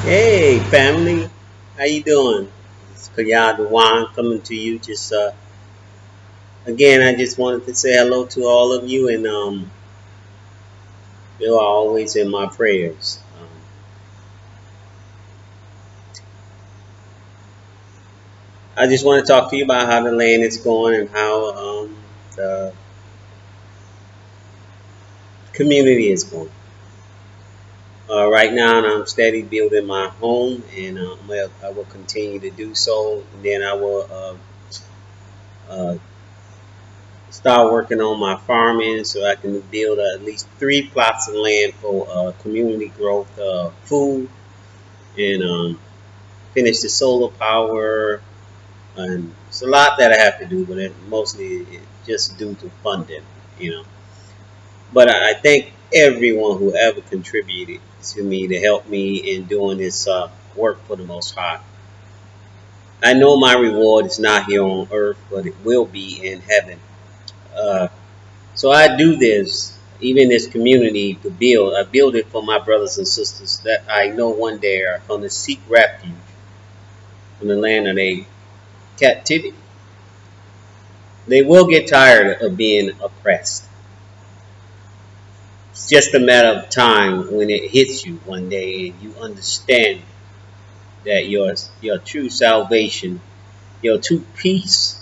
Hey family, how you doing? It's Kayad Dewan coming to you. Just again, I just wanted to say hello to all of you, and you are always in my prayers. I just want to talk to you about how the land is going and how the community is going. Right now, I'm steady building my home, and I will continue to do so. And then I will uh, start working on my farming so I can build at least 3 plots of land for community growth, food, and finish the solar power. And it's a lot that I have to do, but mostly it's just due to funding, you know. But I thank everyone who ever contributed to me to help me in doing this work for the Most High. I know my reward is not here on earth, but it will be in heaven. Uh, So I do this, even this community to build. I build it for my brothers and sisters that I know one day are going to seek refuge from the land of their captivity. They will get tired of being oppressed. It's just a matter of time when it hits you one day and you understand that your true salvation, your true peace,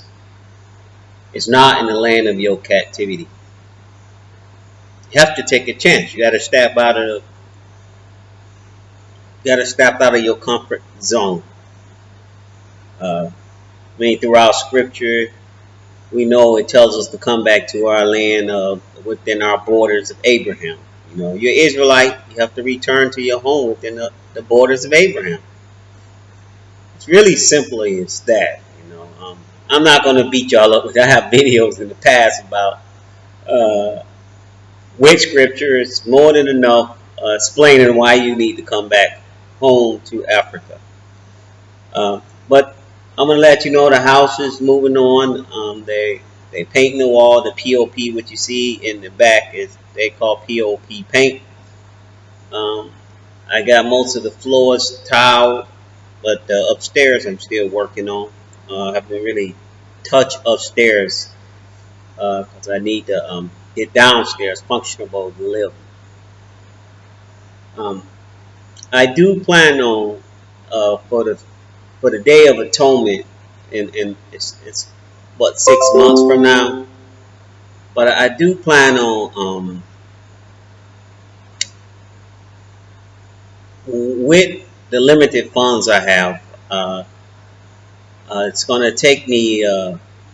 is not in the land of your captivity. You have to take a chance. You got to step out of your comfort zone. Uh, throughout Scripture, we know it tells us to come back to our land within our borders of Abraham. You know, you're Israelite, you have to return to your home within the borders of Abraham. It's really simply as that. I'm not going to beat y'all up with. I have videos in the past about uh, which scripture is more than enough explaining why you need to come back home to Africa. But I'm gonna let you know the house is moving on. They painting the wall. The POP, what you see in the back is they call POP paint. Um, I got most of the floors tiled, but the upstairs I'm still working on. I haven't really touched upstairs because I need to get downstairs functionable to live. Um, I do plan on for the Day of Atonement, and it's what 6 months from now. But I do plan on with the limited funds I have. It's going to take me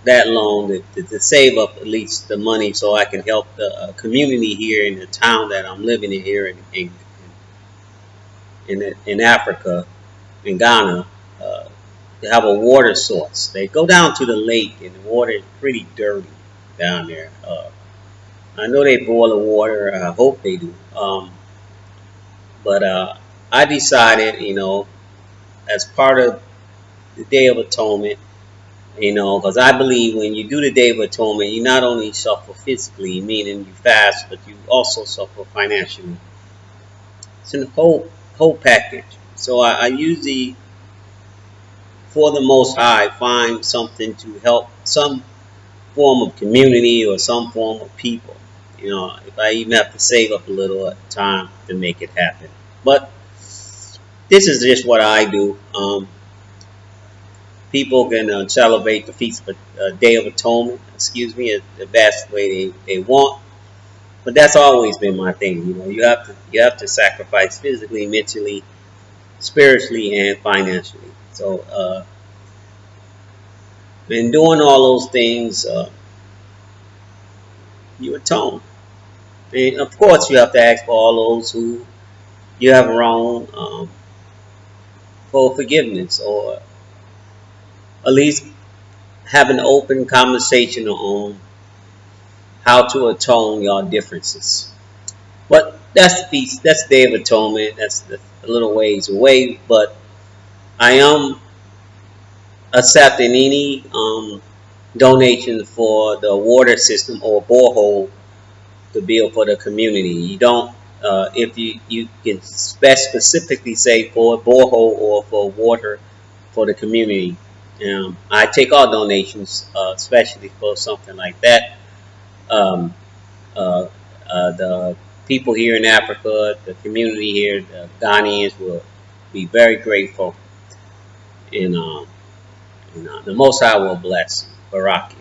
that long to save up at least the money so I can help the community here in the town that I'm living in here in Africa, in Ghana. Uh, to have a water source. They go down to the lake, and the water is pretty dirty down there. I know they boil the water. I hope they do. But I decided, as part of the Day of Atonement, because I believe when you do the Day of Atonement, you not only suffer physically, meaning you fast, but you also suffer financially. It's in the whole package. So I usually, for the Most High, find something to help some form of community or some form of people. If I even have to save up a little time to make it happen. But this is just what I do. People can celebrate the feast of Day of Atonement, the best way they want. But that's always been my thing. You have to sacrifice physically, mentally, spiritually, and financially. So in doing all those things, you atone. And of course, you have to ask for all those who you have wronged for forgiveness, or at least have an open conversation on how to atone your differences. But that's the feast. That's the Day of Atonement. That's a little ways away. But I am accepting any donation for the water system or borehole to build for the community. You don't if you can specifically say for a borehole or for water for the community. I take all donations, especially for something like that. Um, uh, the people here in Africa, the community here, the Ghanaians will be very grateful, and, the Most High will bless Baraki.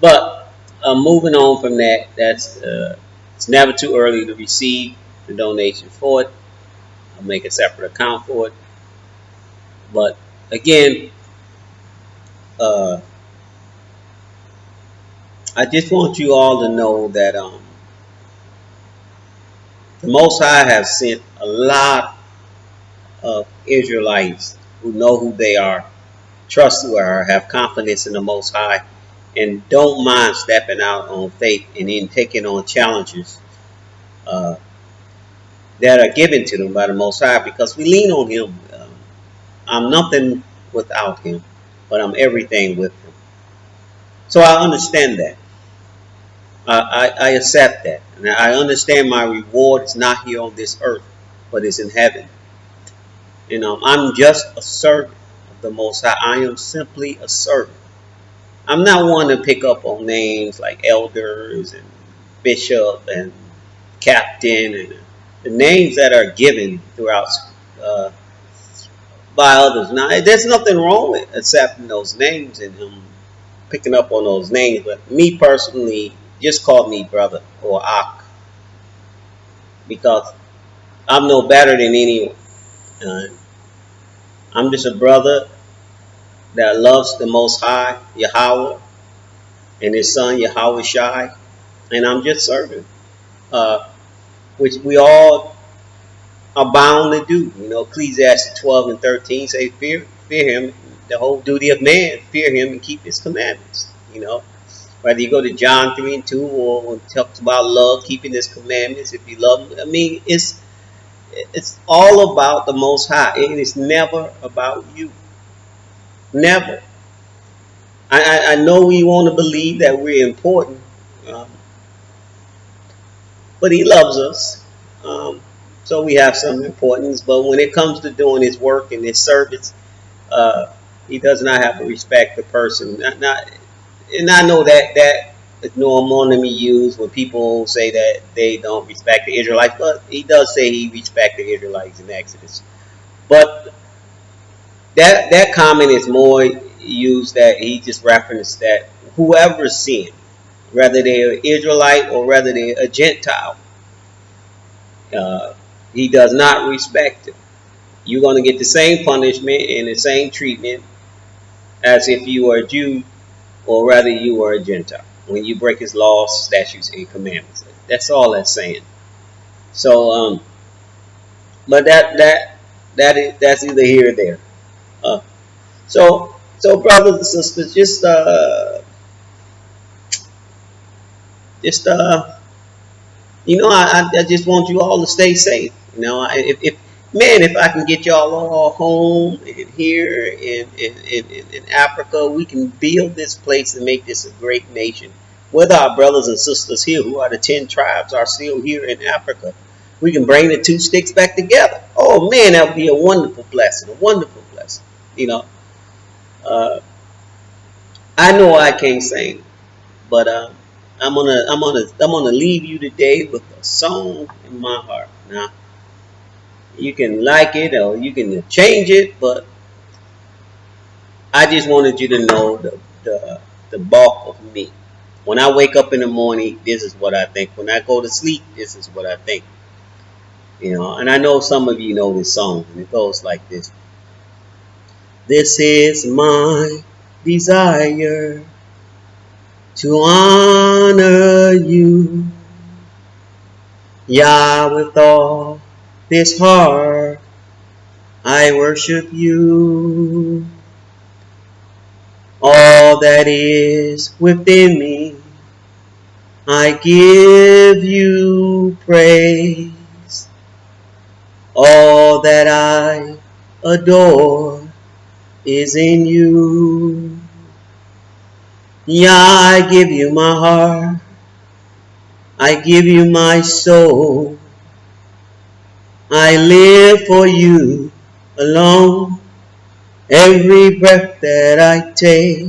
But moving on from that, it's never too early to receive the donation for it. I'll make a separate account for it. But again, uh, I just want you all to know that the Most High has sent a lot of Israelites who know who they are, trust who they are, have confidence in the Most High, and don't mind stepping out on faith and then taking on challenges uh, that are given to them by the Most High, because we lean on Him. I'm nothing without Him, but I'm everything with Him. So I understand that. I accept that. And I understand my reward is not here on this earth, but it's in heaven. I'm just a servant of the Most High. I am simply a servant. I'm not one to pick up on names like elders and bishop and captain and the names that are given throughout uh, by others. Now, there's nothing wrong with accepting those names and picking up on those names, but me personally, just call me brother or Ak, because I'm no better than anyone. Uh, I'm just a brother that loves the Most High, Yahweh, and His Son, Yahweh Shai, and I'm just serving, which we all are bound to do. Ecclesiastes 12 and 13 say, fear Him, the whole duty of man, fear Him and keep His commandments. Whether you go to John 3 and 2 or when it talks about love, keeping His commandments, if you love Him, it's all about the Most High. It is never about you. Never. I know we want to believe that we're important, um, but He loves us. So we have some importance. But when it comes to doing His work and His service, uh, He does not have to respect the person. And I know that is normal used when people say that they don't respect the Israelites, but He does say He respects the Israelites in Exodus. But that comment is more used that He just referenced that whoever sinned, whether they're Israelite or whether they're a Gentile, uh, He does not respect them. You're going to get the same punishment and the same treatment as if you were a Jew or rather you were a Gentile when you break His laws, statutes, and commandments. That's all that's saying. So, but that's either here or there. Uh, so brothers and sisters, just I just want you all to stay safe. If I can get y'all all home and here in Africa, we can build this place and make this a great nation. Whether our brothers and sisters here, who are the 10 tribes, are still here in Africa, we can bring the two sticks back together. Oh man, that would be a wonderful blessing, a wonderful blessing. You know, uh, I know I can't sing, but I'm gonna leave you today with a song in my heart. Now you can like it or you can change it, but I just wanted you to know the bulk of me. When I wake up in the morning, this is what I think. When I go to sleep, this is what I think. And I know some of you know this song, and it goes like this. This is my desire to honor you, Yah, with all this heart. I worship you. All that is within me, I give you praise. All that I adore is in you. Yeah, I give you my heart. I give you my soul. I live for you alone. Every breath that I take,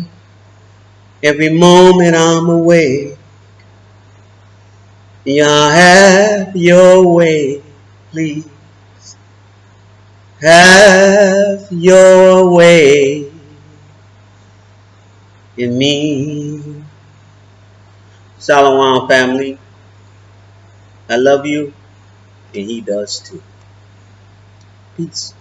every moment I'm away, yeah, have your way, please. Have your way in me. Shalom, family. I love you, and he does too. Peace.